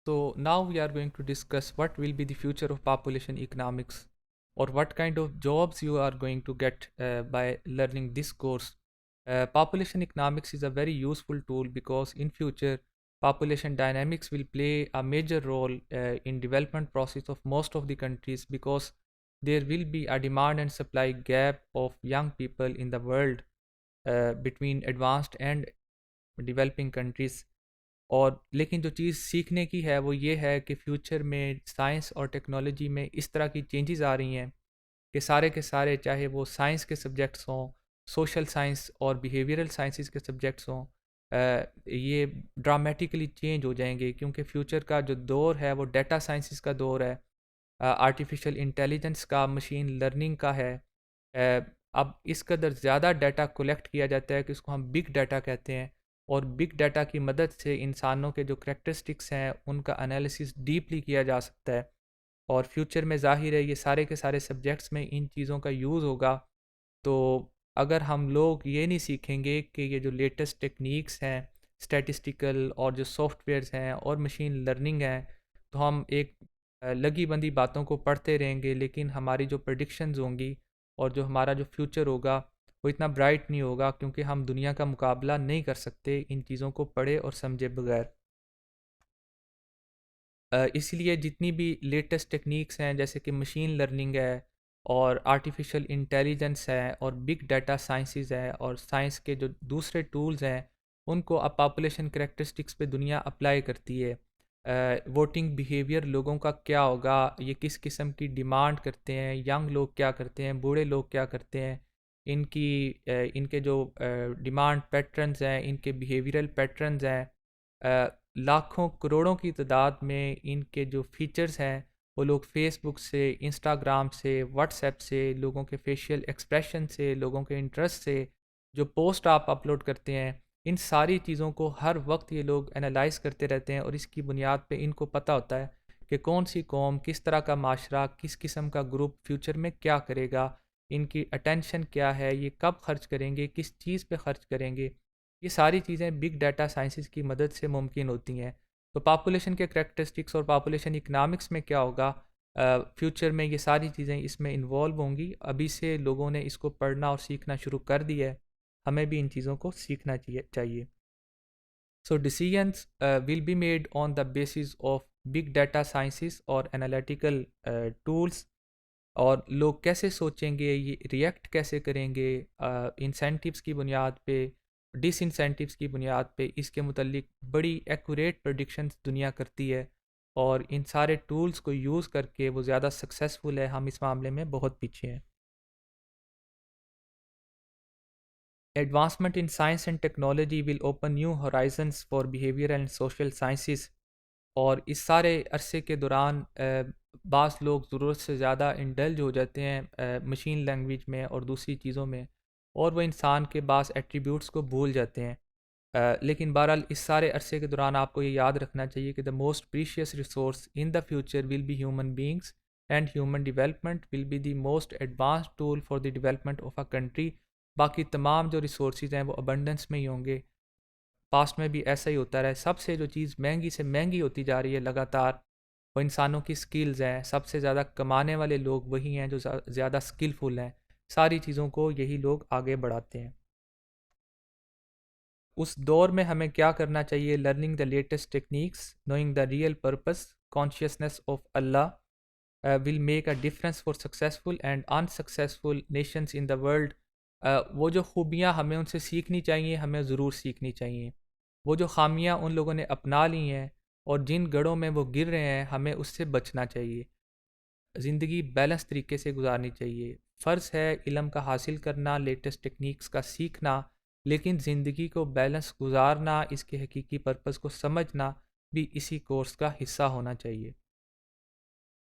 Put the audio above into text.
So now we are going to discuss what will be the future of population economics or what kind of jobs you are going to get by learning this course. Population economics is a very useful tool because in future population dynamics will play a major role in development process of most of the countries because there will be a demand and supply gap of young people in the world between advanced and developing countries. اور لیکن جو چیز سیکھنے کی ہے وہ یہ ہے کہ فیوچر میں سائنس اور ٹیکنالوجی میں اس طرح کی چینجز آ رہی ہیں کہ سارے کے سارے چاہے وہ سائنس کے سبجیکٹس ہوں، سوشل سائنس اور بیہیویئرل سائنسز کے سبجیکٹس ہوں، یہ ڈرامیٹیکلی چینج ہو جائیں گے کیونکہ فیوچر کا جو دور ہے وہ ڈیٹا سائنسز کا دور ہے، آرٹیفیشل انٹیلیجنس کا، مشین لرننگ کا ہے. اب اس قدر زیادہ ڈیٹا کولیکٹ کیا جاتا ہے کہ اس کو ہم بگ ڈیٹا کہتے ہیں، اور بگ ڈیٹا کی مدد سے انسانوں کے جو کریکٹرسٹکس ہیں ان کا انالیسس ڈیپلی کیا جا سکتا ہے. اور فیوچر میں ظاہر ہے یہ سارے کے سارے سبجیکٹس میں ان چیزوں کا یوز ہوگا. تو اگر ہم لوگ یہ نہیں سیکھیں گے کہ یہ جو لیٹسٹ ٹیکنیکس ہیں اسٹیٹسٹیکل اور جو سافٹ ویئرز ہیں اور مشین لرننگ ہیں، تو ہم ایک لگی بندی باتوں کو پڑھتے رہیں گے، لیکن ہماری جو پریڈکشنز ہوں گی اور جو ہمارا جو فیوچر ہوگا وہ اتنا برائٹ نہیں ہوگا کیونکہ ہم دنیا کا مقابلہ نہیں کر سکتے ان چیزوں کو پڑھے اور سمجھے بغیر. اس لیے جتنی بھی لیٹسٹ ٹیکنیکس ہیں جیسے کہ مشین لرننگ ہے اور آرٹیفیشل انٹیلیجنس ہے اور بگ ڈیٹا سائنسز ہے اور سائنس کے جو دوسرے ٹولز ہیں ان کو اب پاپولیشن کریکٹرسٹکس پہ دنیا اپلائی کرتی ہے. ووٹنگ بیہیویئر لوگوں کا کیا ہوگا، یہ کس قسم کی ڈیمانڈ کرتے ہیں، ینگ لوگ کیا کرتے ہیں، بوڑھے لوگ کیا کرتے ہیں، ان کے جو ڈیمانڈ پیٹرنز ہیں، ان کے بیہیویئرل پیٹرنز ہیں، لاکھوں کروڑوں کی تعداد میں ان کے جو فیچرز ہیں وہ لوگ فیس بک سے، انسٹاگرام سے، واٹس ایپ سے، لوگوں کے فیشیل ایکسپریشن سے، لوگوں کے انٹرسٹ سے، جو پوسٹ آپ اپلوڈ کرتے ہیں، ان ساری چیزوں کو ہر وقت یہ لوگ انالائز کرتے رہتے ہیں اور اس کی بنیاد پہ ان کو پتہ ہوتا ہے کہ کون سی قوم، کس طرح کا معاشرہ، کس قسم کا گروپ فیوچر میں کیا کرے گا، ان کی اٹینشن کیا ہے، یہ کب خرچ کریں گے، کس چیز پہ خرچ کریں گے. یہ ساری چیزیں بگ ڈیٹا سائنسز کی مدد سے ممکن ہوتی ہیں. تو پاپولیشن کے کریکٹرسٹکس اور پاپولیشن اکنامکس میں کیا ہوگا فیوچر میں، یہ ساری چیزیں اس میں انوالو ہوں گی. ابھی سے لوگوں نے اس کو پڑھنا اور سیکھنا شروع کر دیا ہے، ہمیں بھی ان چیزوں کو سیکھنا چاہیے. So decisions will be made on the basis of big data sciences اور انالیٹیکل ٹولس. اور لوگ کیسے سوچیں گے، یہ ریئیکٹ کیسے کریں گے، انسینٹیوز کی بنیاد پہ، ڈس انسینٹیوز کی بنیاد پہ، اس کے متعلق بڑی ایکوریٹ پریڈکشنز دنیا کرتی ہے. اور ان سارے ٹولز کو یوز کر کے وہ زیادہ سکسیزفل ہے، ہم اس معاملے میں بہت پیچھے ہیں. Advancement in science and technology will open new horizons for behaviour and social sciences. اور اس سارے عرصے کے دوران بعض لوگ ضرورت سے زیادہ انڈلج ہو جاتے ہیں مشین لینگویج میں اور دوسری چیزوں میں، اور وہ انسان کے بعض ایٹریبیوٹس کو بھول جاتے ہیں. لیکن بہرحال اس سارے عرصے کے دوران آپ کو یہ یاد رکھنا چاہیے کہ the most precious resource in the future will be human beings and human development will be the most advanced tool for the development of a country. باقی تمام جو ریسورسز ہیں وہ ابنڈنس میں ہی ہوں گے. پاسٹ میں بھی ایسا ہی ہوتا رہا ہے. سب سے جو چیز مہنگی سے مہنگی ہوتی جا رہی ہے لگاتار وہ انسانوں کی سکلز ہیں. سب سے زیادہ کمانے والے لوگ وہی ہیں جو زیادہ سکلفل ہیں. ساری چیزوں کو یہی لوگ آگے بڑھاتے ہیں. اس دور میں ہمیں کیا کرنا چاہیے؟ Learning the latest techniques, knowing the real purpose, consciousness of Allah will make a difference for successful and unsuccessful nations in the world. وہ جو خوبیاں ہمیں ان سے سیکھنی چاہیے، ہمیں ضرور سیکھنی چاہیے. وہ جو خامیاں ان لوگوں نے اپنا لی ہیں اور جن گڑھوں میں وہ گر رہے ہیں ہمیں اس سے بچنا چاہیے. زندگی بیلنس طریقے سے گزارنی چاہیے. فرض ہے علم کا حاصل کرنا، لیٹسٹ ٹیکنیکس کا سیکھنا، لیکن زندگی کو بیلنس گزارنا، اس کے حقیقی پرپز کو سمجھنا بھی اسی کورس کا حصہ ہونا چاہیے.